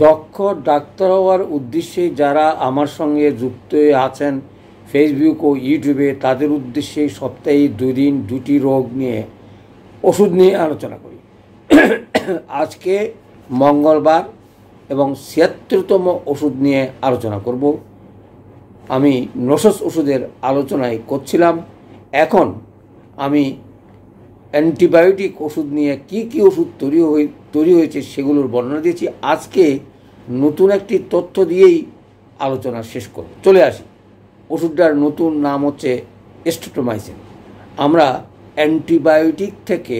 দক্ষ ডাক্তার হওয়ার উদ্দেশ্যে যারা আমার সঙ্গে যুক্ত হয়ে আছেন ফেসবুক ও ইউটিউবে, তাদের উদ্দেশ্যে সপ্তাহে 2 দিন 2টি রোগ নিয়ে ওষুধ নিয়ে আলোচনা করি। আজকে মঙ্গলবার এবং ৭৬তম ওষুধ নিয়ে আলোচনা করব। আমি নসস ওষুধের আলোচনায় করছিলাম, এখন আমি অ্যান্টিবায়োটিক ওষুধ নিয়ে কি ওষুধ তৈরি হয়েছে সেগুলোর বর্ণনা দিয়েছি। আজকে নতুন একটি তথ্য দিয়েই আলোচনা শেষ করব। চলে আসি, ওষুধটার নতুন নাম হচ্ছে স্ট্রেপ্টোমাইসিন। আমরা অ্যান্টিবায়োটিক থেকে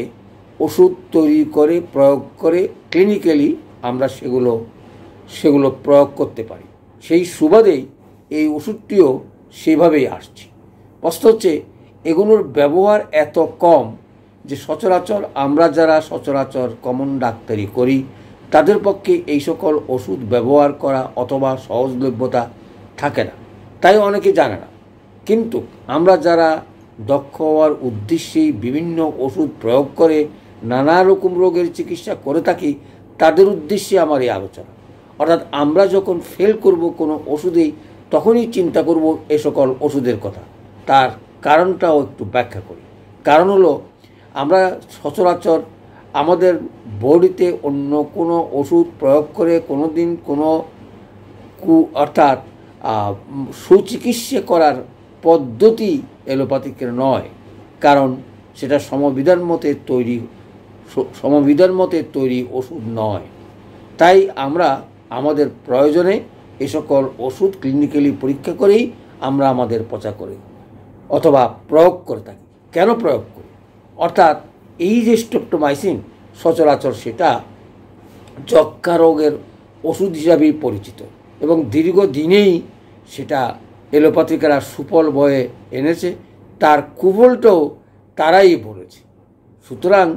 ওষুধ তৈরি করে প্রয়োগ করে ক্লিনিক্যালি আমরা সেগুলো প্রয়োগ করতে পারি। সেই সুবাদেই এই ওষুধটিও সেভাবেই আসছে। প্রশ্ন হচ্ছে, এগুলোর ব্যবহার এত কম যে সচরাচর আমরা যারা কমন ডাক্তারি করি তাদের পক্ষে এই সকল ওষুধ ব্যবহার করা অথবা সহজলভ্যতা থাকে না, তাই অনেকে জানে না। কিন্তু আমরা যারা দক্ষ হওয়ার উদ্দেশ্যেই বিভিন্ন ওষুধ প্রয়োগ করে নানা রকম রোগের চিকিৎসা করে থাকি, তাদের উদ্দেশ্যে আমার এই আলোচনা। অর্থাৎ আমরা যখন ফেল করব কোনো ওষুধেই, তখনই চিন্তা করব এ সকল ওষুধের কথা। তার কারণটাও একটু ব্যাখ্যা করি। কারণ হলো, আমরা সচরাচর আমাদের বডিতে অন্য কোনো ওষুধ প্রয়োগ করে কোনো দিন অর্থাৎ সুচিকিৎসা করার পদ্ধতি এলোপ্যাথিকের নয়, কারণ সেটা সমবিধান মতে তৈরি ওষুধ নয়। তাই আমরা আমাদের প্রয়োজনে এ সকল ওষুধ ক্লিনিক্যালি পরীক্ষা করেই আমরা আমাদের প্রচার করি অথবা প্রয়োগ করে থাকি। কেন প্রয়োগ করি? অর্থাৎ এই যে স্ট্রেপ্টোমাইসিন, সচরাচর সেটা যক্ষ্মা রোগের ওষুধ হিসাবেই পরিচিত এবং দীর্ঘদিনেই সেটা এলোপ্যাথিকেরা সুফল বয়ে এনেছে, তার কুফলটাও তারাই বলেছে। সুতরাং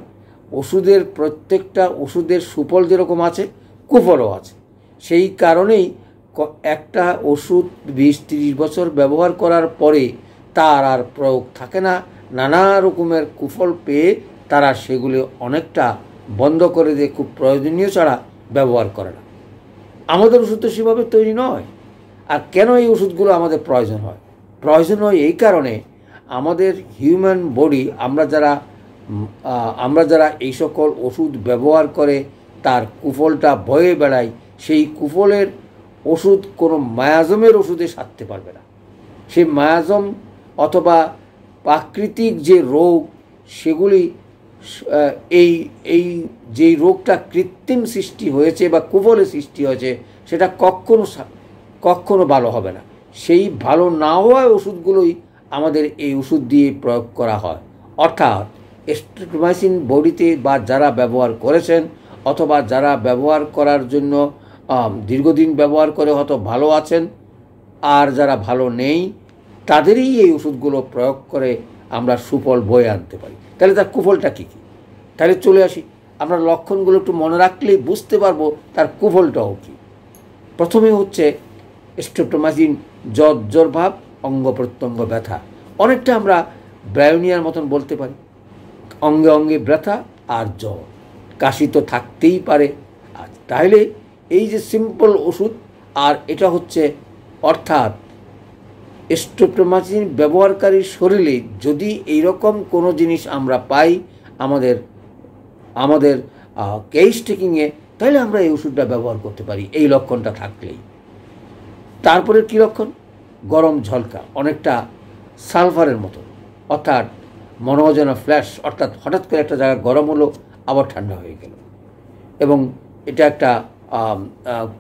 প্রত্যেকটা ওষুধের সুফল যেরকম আছে, কুফলও আছে। সেই কারণেই একটা ওষুধ 20-30 বছর ব্যবহার করার পরে তার আর প্রয়োগ থাকে না। নানা রকমের কুফল পেয়ে তারা সেগুলো অনেকটা বন্ধ করে দিয়ে খুব প্রয়োজনীয় ছাড়া ব্যবহার করে না। আমাদের ওষুধ তো সেভাবে তৈরি নয়। আর কেন এই ওষুধগুলো আমাদের প্রয়োজন হয়? প্রয়োজন হয় এই কারণে, আমাদের হিউম্যান বডি, আমরা যারা এই সকল ওষুধ ব্যবহার করে তার কুফলটা বয়ে বেড়াই, সেই কুফলের ওষুধ কোনো মায়াজমের ওষুধে সারতে পারবে না। সেই মায়াজম অথবা প্রাকৃতিক যে রোগ, সেগুলি এই যেই রোগটা কৃত্রিম সৃষ্টি হয়েছে বা কুফলে সৃষ্টি হয়েছে, সেটা কখনো ভালো হবে না। সেই ভালো না হওয়া ওষুধগুলোই আমাদের এই ওষুধ দিয়ে প্রয়োগ করা হয়। অর্থাৎ স্ট্রেপ্টোমাইসিন বডিতে বা যারা ব্যবহার করেছেন অথবা যারা ব্যবহার করার জন্য দীর্ঘদিন ব্যবহার করে হয়তো ভালো আছেন, আর যারা ভালো নেই, তাদেরই এই ওষুধগুলো প্রয়োগ করে আমরা সুফল বয়ে আনতে পারি। তাহলে তার কুফলটা কী? তাহলে চলে আসি, আমরা লক্ষণগুলো একটু মনে রাখলেই বুঝতে পারবো তার কুফলটাও কী। প্রথমে হচ্ছে স্ট্রেপ্টোমাইসিন জ্বর ভাব, অঙ্গ প্রত্যঙ্গ ব্যথা। অনেকটা আমরা ব্রায়োনিয়ার মতন বলতে পারি, অঙ্গে অঙ্গে ব্যথা আর জ্বর, কাশি তো থাকতেই পারে। আর তাহলে এই যে সিম্পল ওষুধ, আর এটা হচ্ছে অর্থাৎ স্ট্রেপ্টোমাইসিন ব্যবহারকারীর শরীরে যদি এইরকম কোনো জিনিস আমরা পাই আমাদের কেস টেকিংয়ে, তাহলে আমরা এই ওষুধটা ব্যবহার করতে পারি এই লক্ষণটা থাকলেই। তারপরে কী লক্ষণ? গরম ঝলকা, অনেকটা সালফারের মতো, অর্থাৎ মনে হয় যেন ফ্ল্যাশ, অর্থাৎ হঠাৎ করে একটা জায়গা গরম হলো আবার ঠান্ডা হয়ে গেল, এবং এটা একটা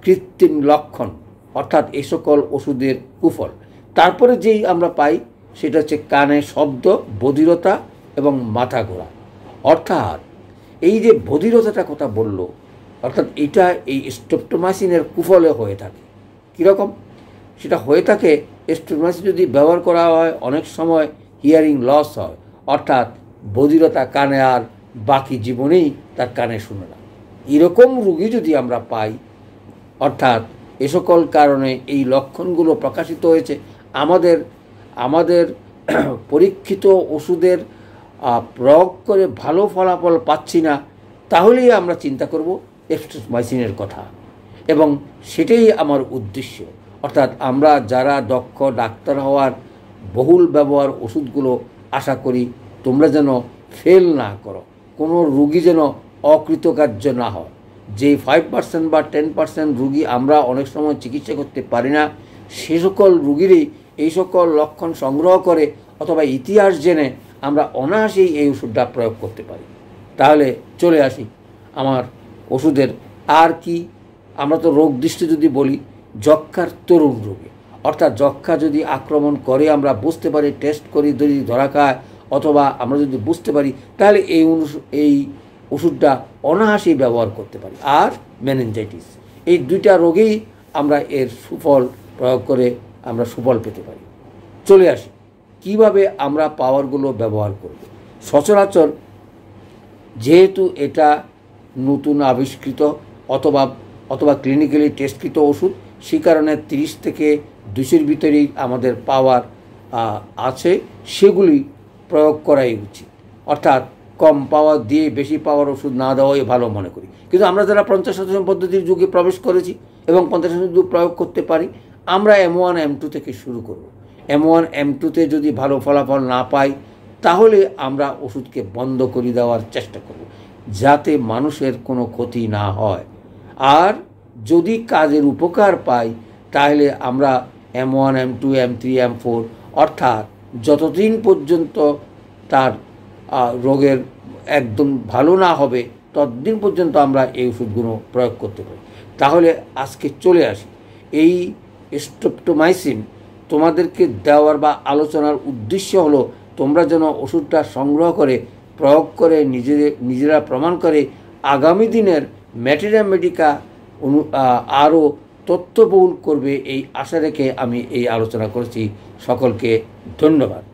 কৃত্রিম লক্ষণ, অর্থাৎ এই সকল ওষুধের কুফল। তারপরে যেই আমরা পাই সেটা হচ্ছে কানে শব্দ, বধিরতা এবং মাথা ঘোরা। অর্থাৎ এই যে বধিরতাটা কথা বলল, অর্থাৎ এটা এই স্ট্রেপ্টোমাইসিনের কুফলে হয়ে থাকে। কীরকম? সেটা হয়ে থাকে, স্ট্রেপ্টোমাইসিন যদি ব্যবহার করা হয়, অনেক সময় হিয়ারিং লস হয়, অর্থাৎ বধিরতা, কানে আর বাকি জীবনেই তার কানে শুনে না। এরকম রোগী যদি আমরা পাই, অর্থাৎ এ সকল কারণে এই লক্ষণগুলো প্রকাশিত হয়েছে, আমাদের পরীক্ষিত ওষুধের প্রয়োগ করে ভালো ফলাফল পাচ্ছি না, তাহলেই আমরা চিন্তা করব স্ট্রেপ্টোমাইসিনের কথা। এবং সেটাই আমার উদ্দেশ্য। অর্থাৎ আমরা যারা দক্ষ ডাক্তার হওয়ার বহুল ব্যবহার ওষুধগুলো আশা করি তোমরা যেন ফেল না করো, কোনো রুগী যেন অকৃতকার্য না হয়। যে 5% বা 10% রুগী আমরা অনেক সময় চিকিৎসা করতে পারি না, সে সকল রুগীরই এই সকল লক্ষণ সংগ্রহ করে অথবা ইতিহাস জেনে আমরা অনায়াসেই এই ওষুধটা প্রয়োগ করতে পারি। তাহলে চলে আসি আমার ওষুধের আর কি। আমরা তো রোগ দৃষ্টি যদি বলি, যক্ষার তরুণ রোগে, অর্থাৎ যক্ষা যদি আক্রমণ করে আমরা বুঝতে পারি, টেস্ট করি, যদি ধরা খায় অথবা আমরা যদি বুঝতে পারি, তাহলে এই ওষুধটা অনায়াসেই ব্যবহার করতে পারি। আর মেনিনজাইটিস, এই দুইটা রোগেই আমরা এর সুফল প্রয়োগ করে আমরা সুফল পেতে পারি। চলে আসি কিভাবে আমরা পাওয়ারগুলো ব্যবহার করব। সচরাচর যেহেতু এটা নতুন আবিষ্কৃত অথবা ক্লিনিক্যালি টেস্টকৃত ওষুধ, সে কারণে 30 থেকে 200-র ভিতরেই আমাদের পাওয়ার আছে, সেগুলি প্রয়োগ করাই উচিত। অর্থাৎ কম পাওয়ার দিয়ে বেশি পাওয়ার ওষুধ না দেওয়াই ভালো মনে করি। কিন্তু আমরা যারা 50% পদ্ধতির যুগে প্রবেশ করেছি এবং 50% যুগ প্রয়োগ করতে পারি, আমরা M1 M2 থেকে শুরু করব। M1 M2-তে যদি ভালো ফলাফল না পাই, তাহলে আমরা ওষুধকে বন্ধ করে দেওয়ার চেষ্টা করব, যাতে মানুষের কোনো ক্ষতি না হয়। আর যদি কাজের উপকার পাই, তাহলে আমরা M1 M2 M3 M4 অর্থাৎ যতদিন পর্যন্ত তার রোগের একদম ভালো না হবে ততদিন পর্যন্ত আমরা এই ওষুধগুলো প্রয়োগ করতে পারি। তাহলে আজকে চলে আসি এই স্ট্রেপ্টোমাইসিন তোমাদেরকে দেওয়ার বা আলোচনার উদ্দেশ্য হলো তোমরা যেন ওষুধটা সংগ্রহ করে প্রয়োগ করে নিজেরা প্রমাণ করে আগামী দিনের ম্যাটেরিয়া মেডিকা আরও তথ্যবহুল করবে, এই আশা রেখে আমি এই আলোচনা করেছি। সকলকে ধন্যবাদ।